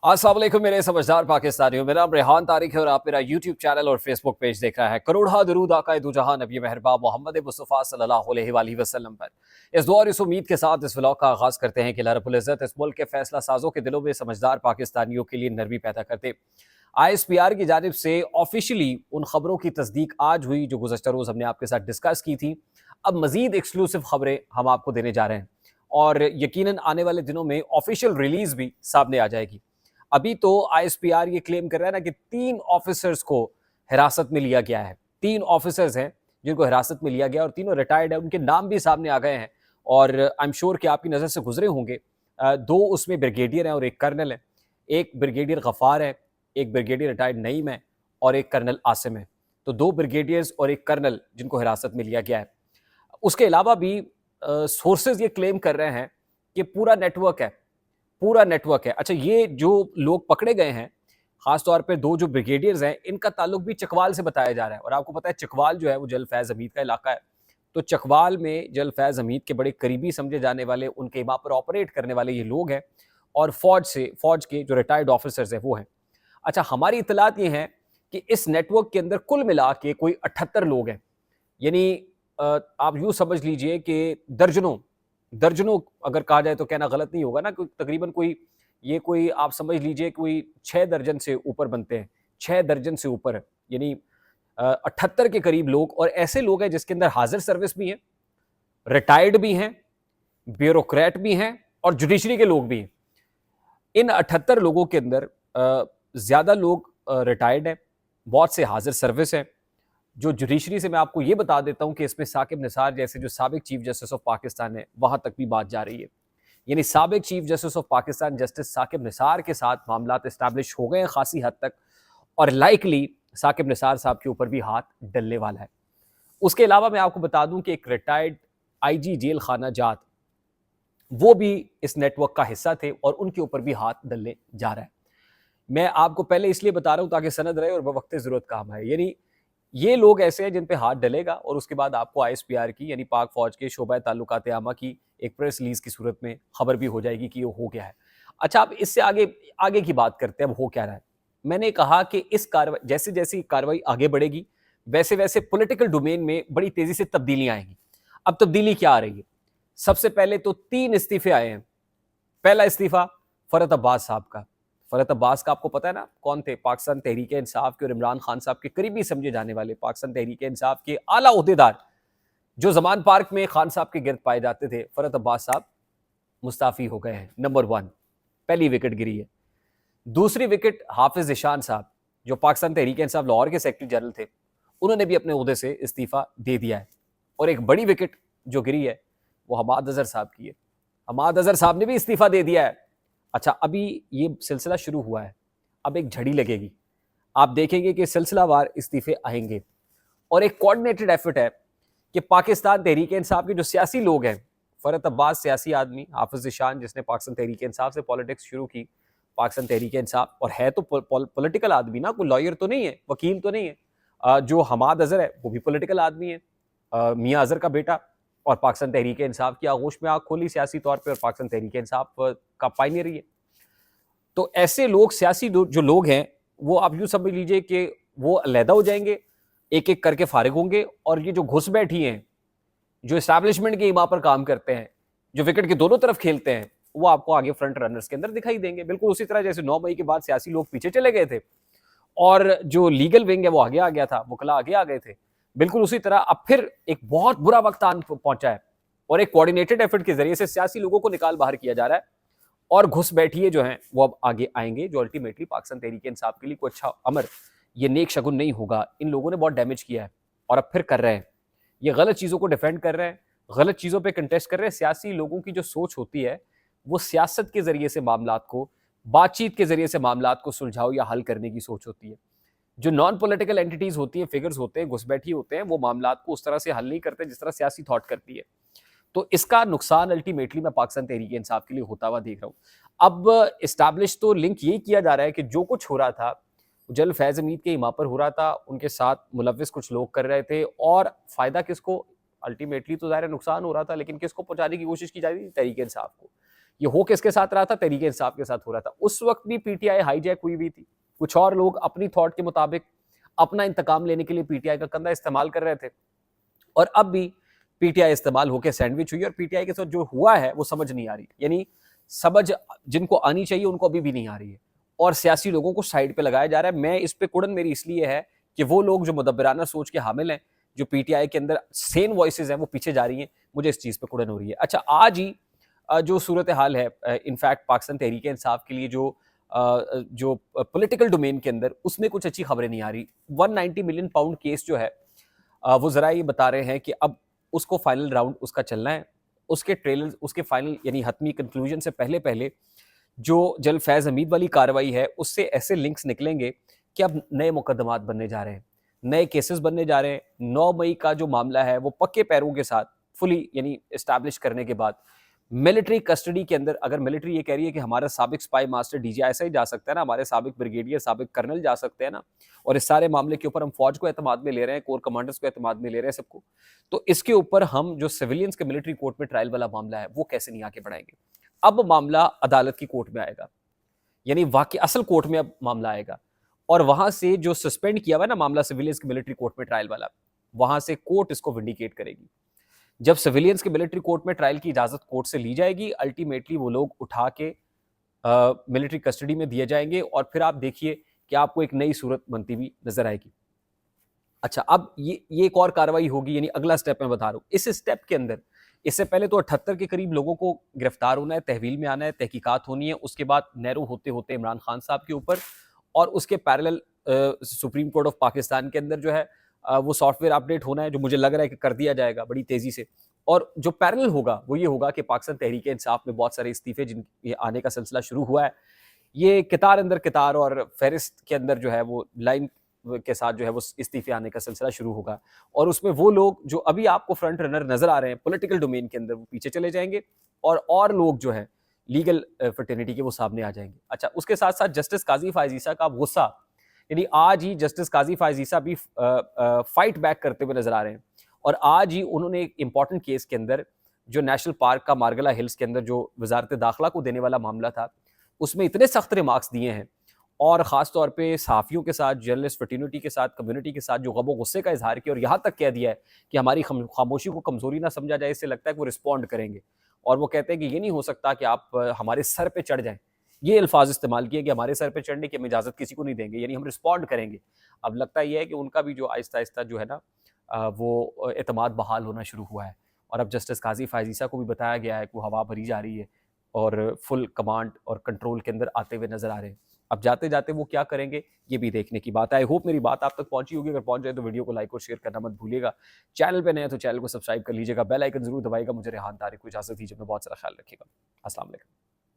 अस्सलाम वालेकुम मेरे समझदार पाकिस्तानियों। मेरा नाम रेहान तारिक है और आप मेरा यूट्यूब चैनल और फेसबुक पेज देख रहा है। करोड़ा दरूद आका दो जहां नबी मेहरबान मोहम्मद मुस्तफ़ा सल्लल्लाहु अलैहि वसल्लम पर। इस दुआ और इस उम्मीद के साथ इस व्लॉग का आगाज़ करते हैं कि अल्लाह रब्बुल इज़्ज़त इस मुल्क के फैसला साजों के दिलों में समझदार पाकिस्तानियों के लिए नरमी पैदा करते। ISPR की जानिब से ऑफिशियली उन खबरों की तस्दीक आज हुई जो गुज़श्ता रोज़ हमने आपके साथ डिस्कस की थी। अब मज़ीद एक्सक्लूसिव खबरें हम आपको देने जा रहे हैं और यकीनन आने वाले दिनों में ऑफिशियल रिलीज भी सामने आ जाएगी। अभी तो ISPR ये क्लेम कर रहा है ना कि 3 ऑफिसर्स को हिरासत में लिया गया है। 3 ऑफिसर्स हैं जिनको हिरासत में लिया गया और तीनों रिटायर्ड है। उनके नाम भी सामने आ गए हैं और आई एम श्योर कि आपकी नज़र से गुजरे होंगे। 2 उसमें ब्रिगेडियर हैं और 1 कर्नल है। एक ब्रिगेडियर गफ़ार है, एक ब्रिगेडियर रिटायर्ड नईम है और एक कर्नल आसिम है। तो 2 ब्रिगेडियर्स और 1 कर्नल जिनको हिरासत में लिया गया है। उसके अलावा भी सोर्सेज ये क्लेम कर रहे हैं कि पूरा नेटवर्क है, पूरा नेटवर्क है। अच्छा, ये जो लोग पकड़े गए हैं, खास तौर पे 2 जो ब्रिगेडियर्स हैं, इनका ताल्लुक भी चकवाल से बताया जा रहा है और आपको पता है चकवाल जो है वो जल फैज़ हमीद का इलाका है। तो चकवाल में जल फैज़ हमीद के बड़े करीबी समझे जाने वाले, उनके वहाँ पर ऑपरेट करने वाले ये लोग हैं और फ़ौज के जो रिटायर्ड ऑफिसर्स हैं वो हैं। अच्छा, हमारी इत्तलात ये हैं कि इस नेटवर्क के अंदर कुल मिला के कोई 78 लोग हैं। यानी आप यूँ समझ लीजिए कि दर्जनों दर्जनों अगर कहा जाए तो कहना गलत नहीं होगा ना, तकरीबन कोई आप समझ लीजिए कोई 6 दर्जन से ऊपर बनते हैं, 6 दर्जन से ऊपर, यानी 78 के करीब लोग। और ऐसे लोग हैं जिसके अंदर हाजिर सर्विस भी हैं, रिटायर्ड भी हैं, ब्यूरोक्रेट भी हैं और जुडिशरी के लोग भी हैं। इन 78 लोगों के अंदर ज़्यादा लोग रिटायर्ड हैं, बहुत से हाजिर सर्विस हैं। जो जुडिशरी से मैं आपको ये बता देता हूँ कि इसमें साकिब निसार जैसे जो साबिक चीफ जस्टिस ऑफ पाकिस्तान है, वहां तक भी बात जा रही है। यानी साबिक chief justice of Pakistan justice Saqib Nisar के साथ मामला इस्टेब्लिश हो गए हैं खासी हद तक और लाइकली साकिब निसार साहब के ऊपर भी हाथ डलने वाला है। उसके अलावा मैं आपको बता दूं कि एक रिटायर्ड IG जेल खाना जात, वो भी इस नेटवर्क का हिस्सा थे और उनके ऊपर भी हाथ डलने जा रहा है। मैं आपको पहले इसलिए बता रहा हूं ताकि सनद रहे और वक्त जरूरत काम आए। यानी ये लोग ऐसे हैं जिन पे हाथ डलेगा और उसके बाद आपको ISPR की यानी पाक फौज के शोबा ताल्लुकात आमा की एक प्रेस रिलीज की सूरत में खबर भी हो जाएगी कि ये हो गया है। अच्छा, अब इससे आगे आगे की बात करते हैं, अब हो क्या रहा है। मैंने कहा कि इस कार्रवाई जैसे जैसी कार्रवाई आगे बढ़ेगी वैसे वैसे पॉलिटिकल डोमेन में बड़ी तेजी से तब्दीलियां आएंगी। अब तब्दीली क्या आ रही है? सबसे पहले तो 3 इस्तीफे आए हैं। पहला इस्तीफा फरहत अब्बास साहब का। फरहत अब्बास का आपको पता है ना कौन थे? पाकिस्तान तहरीक इंसाफ के और इमरान खान साहब के करीबी समझे जाने वाले पाकिस्तान तहरीक इंसाफ के आला ओहदेदार जो जमान पार्क में खान साहब के गिर्द पाए जाते थे। फरहत अब्बास साहब मुस्ताफी हो गए हैं। नंबर 1 पहली विकेट गिरी है। दूसरी विकेट हाफिज ईशान साहब जो पाकिस्तान तहरीक इंसाफ लाहौर के सेक्रेटरी जनरल थे, उन्होंने भी अपने ओहदे से इस्तीफा दे दिया है। और एक बड़ी विकेट जो गिरी है वो हमाद अजहर साहब की है। हमाद अजहर साहब ने भी इस्तीफा दे दिया है। अच्छा, अभी ये सिलसिला शुरू हुआ है, अब एक झड़ी लगेगी, आप देखेंगे कि सिलसिलावार इस्तीफे आएंगे और एक कोऑर्डिनेटेड एफर्ट है कि पाकिस्तान तहरीक इंसाफ के जो सियासी लोग हैं, फरहत अब्बास सियासी आदमी, हाफिज ईशान जिसने पाकिस्तान तहरीक इंसाफ से पॉलिटिक्स शुरू की, पाकिस्तान तहरीक इंसाफ और है तो पॉलिटिकल आदमी ना, कोई लॉयर तो नहीं है, वकील तो नहीं है। जो हमाद अजहर है वो भी पॉलिटिकल आदमी है, मियाँ अजहर का बेटा, और पाकिस्तान तहरीक इंसाफ की आगोश में आग खोली सियासी तौर पर और पाकिस्तान तहरीक इंसाफ का पायनियर ही है। तो ऐसे लोग सियासी जो लोग हैं वो आप यूं समझ लीजिए कि वो अलहदा हो जाएंगे, एक एक करके फारिग होंगे और ये जो घुस बैठी हैं, जो इस्टेब्लिशमेंट के इमा पर काम करते हैं, जो विकेट के दोनों तरफ खेलते हैं, वो आपको आगे फ्रंट रनर्स के अंदर दिखाई देंगे। बिल्कुल उसी तरह जैसे 9 मई के बाद सियासी लोग पीछे चले गए थे और जो लीगल विंग है वो आगे आ गया था, वकला आगे आ गए थे, बिल्कुल उसी तरह अब फिर एक बहुत बुरा वक्त आन पहुंचा है और एक कोऑर्डिनेटेड एफर्ट के जरिए से सियासी लोगों को निकाल बाहर किया जा रहा है और घुस बैठिए जो हैं वो अब आगे आएंगे, जो अल्टीमेटली पाकिस्तान तहरीक इंसाफ के लिए कोई अच्छा अमर, ये नेक शगुन नहीं होगा। इन लोगों ने बहुत डैमेज किया है और अब फिर कर रहे हैं, ये गलत चीज़ों को डिफेंड कर रहे हैं, गलत चीज़ों पे कंटेस्ट कर रहे हैं। सियासी लोगों की जो सोच होती है वो सियासत के जरिए से मामलात को, बातचीत के जरिए से मामलात को सुलझाओ या हल करने की सोच होती है। जो नॉन पॉलिटिकल एंटिटीज होती हैं, फिगर्स होते हैं, घुसपैठी होते हैं, वो मामलात को उस तरह से हल नहीं करते जिस तरह सियासी थॉट करती है। तो इसका नुकसान अल्टीमेटली मैं पाकिस्तान तहरीक इंसाफ के लिए होता हुआ देख रहा हूँ। अब इस्टेब्लिश तो लिंक यही किया जा रहा है कि जो कुछ हो रहा था जल फैज़ हमीद के इमा पर हो रहा था, उनके साथ मुलव्विस कुछ लोग कर रहे थे और फ़ायदा किसको, अल्टीमेटली तो ज़ाहिर नुकसान हो रहा था, लेकिन किसको पहुंचाने की कोशिश की जा रही थी? तहरीक इंसाफ को। ये हो किसके साथ रहा था? तहरीक इंसाफ के साथ हो रहा था। उस वक्त भी पीटीआई हाईजैक हुई हुई थी। कुछ और लोग अपनी थॉट के मुताबिक अपना इंतकाम लेने के लिए पीटीआई का कंधा इस्तेमाल कर रहे थे, और अब भी पीटीआई इस्तेमाल होकर सैंडविच हुई, और पीटीआई के साथ जो हुआ है वो समझ नहीं आ रही। यानी समझ जिनको आनी चाहिए उनको अभी भी नहीं आ रही है, और सियासी लोगों को साइड पे लगाया जा रहा है। मैं इस पे कुड़न मेरी इसलिए है कि वो लोग जो मुदब्बिराना सोच के हामिल हैं, जो पीटीआई के अंदर सेन वॉइसेस हैं, वो पीछे जा रही हैं। मुझे इस चीज़ पे कुड़न हो रही है। अच्छा, आज ही जो सूरत हाल है, इनफैक्ट पाकिस्तान तहरीक इंसाफ के लिए जो पॉलिटिकल डोमेन के अंदर उसमें कुछ अच्छी खबरें नहीं आ रही। 190 मिलियन पाउंड केस जो है, वो ज़रा ये बता रहे हैं कि अब उसको फाइनल राउंड उसका चलना है। उसके ट्रेलर, उसके फाइनल यानी हतमी कंक्लूजन से पहले पहले जो जल फैज़ हमीद वाली कार्रवाई है, उससे ऐसे लिंक्स निकलेंगे कि अब नए मुकदमात बनने जा रहे हैं, नए केसेस बनने जा रहे हैं। 9 मई का जो मामला है वो पक्के पैरों के साथ फुली यानी एस्टैब्लिश करने के बाद मिलिट्री कस्टडी के अंदर, अगर मिलिट्री ये कह रही है कि हमारा साबिक स्पाई मास्टर डीजीआईएसआई जा सकता है ना, हमारे साबिक ब्रिगेडियर, साबिक कर्नल जा सकते हैं ना, और इस सारे मामले के ऊपर हम फौज को एतमाद में ले रहे हैं, कोर कमांडर्स को एतमाद में ले रहे हैं सबको, तो इसके ऊपर हम जो सिविलियंस के मिलिट्री कोर्ट में ट्रायल वाला मामला है वो कैसे नहीं आके बढ़ाएंगे। अब मामला अदालत की कोर्ट में आएगा, यानी वाकई असल कोर्ट में अब मामला आएगा, और वहां से जो सस्पेंड किया हुआ है ना मामला सिविलियंस के मिलिट्री कोर्ट में ट्रायल वाला, वहां से कोर्ट इसको विंडिकेट करेगी। जब सिविलियंस के मिलिट्री कोर्ट में ट्रायल की इजाजत कोर्ट से ली जाएगी, अल्टीमेटली वो लोग उठा के मिलिट्री कस्टडी में दिए जाएंगे, और फिर आप देखिए कि आपको एक नई सूरत बनती हुई नजर आएगी। अच्छा, अब ये एक और कार्रवाई होगी, यानी अगला स्टेप मैं बता रहा हूँ। इस स्टेप के अंदर इससे पहले तो 78 के करीब लोगों को गिरफ्तार होना है, तहवील में आना है, तहकीकात होनी है, उसके बाद नैरो होते होते इमरान खान साहब के ऊपर, और उसके parallel supreme court of Pakistan के अंदर जो है वो सॉफ्टवेयर अपडेट होना है, जो मुझे लग रहा है कि कर दिया जाएगा बड़ी तेजी से। और जो पैरेलल होगा वो ये होगा कि पाकिस्तान तहरीक इंसाफ में बहुत सारे इस्तीफे जिन ये आने का सिलसिला शुरू हुआ है, ये कितार अंदर कितार और फहरिस्त के अंदर जो है वो लाइन के साथ जो है वो इस्तीफे आने का सिलसिला शुरू होगा, और उसमें वो लोग जो अभी आपको फ्रंट रनर नजर आ रहे हैं पॉलिटिकल डोमेन के अंदर, वो पीछे चले जाएंगे, और लोग जो है लीगल फ्रेटर्निटी के वो सामने आ जाएंगे। अच्छा, उसके साथ साथ जस्टिस काजी फायज ईसा का गुस्सा, यानी आज ही जस्टिस काजी फायज ईसा भी फाइट बैक करते हुए नजर आ रहे हैं, और आज ही उन्होंने एक इंपॉर्टेंट केस के अंदर जो नेशनल पार्क का मार्गला हिल्स के अंदर जो वजारत दाखिला को देने वाला मामला था, उसमें इतने सख्त रिमार्क्स दिए हैं, और ख़ास तौर पे सहाफ़ियों के साथ, जर्नलिस्ट फ्रेटर्निटी के साथ, कम्युनिटी के साथ जो गम गुस्से का इजहार किया, और यहाँ तक कह दिया है कि हमारी खामोशी को कमज़ोरी ना समझा जाए, इससे लगता है कि वो रिस्पॉन्ड करेंगे, और वो कहते हैं कि ये नहीं हो सकता कि आप हमारे सर पे चढ़ जाएं। ये अल्फाज इस्तेमाल किए कि हमारे सर पे चढ़ने की हम इजाज़त किसी को नहीं देंगे, यानी हम रिस्पॉन्ड करेंगे। अब लगता ये है कि उनका भी जो आहिस्ता आहिस्ता जो है ना वो एतमाद बहाल होना शुरू हुआ है, और अब जस्टिस काजी फायज ईसा को भी बताया गया है कि वो हवा भरी जा रही है, और फुल कमांड और कंट्रोल के अंदर आते हुए नजर आ रहे हैं। अब जाते जाते वो क्या करेंगे ये भी देखने की बात है। आई होप मेरी बात आप तक पहुंची होगी। अगर पहुंच जाए तो वीडियो को लाइक और शेयर करना मत भूलिएगा। चैनल पे नए हैं तो चैनल को सब्सक्राइब कर लीजिएगा, बेल आइकन जरूर दबाइएगा। मुझे रेहान तारिक को इजाजत दीजिए, अपना बहुत सारा ख्याल रखिएगा। अस्सलाम वालेकुम।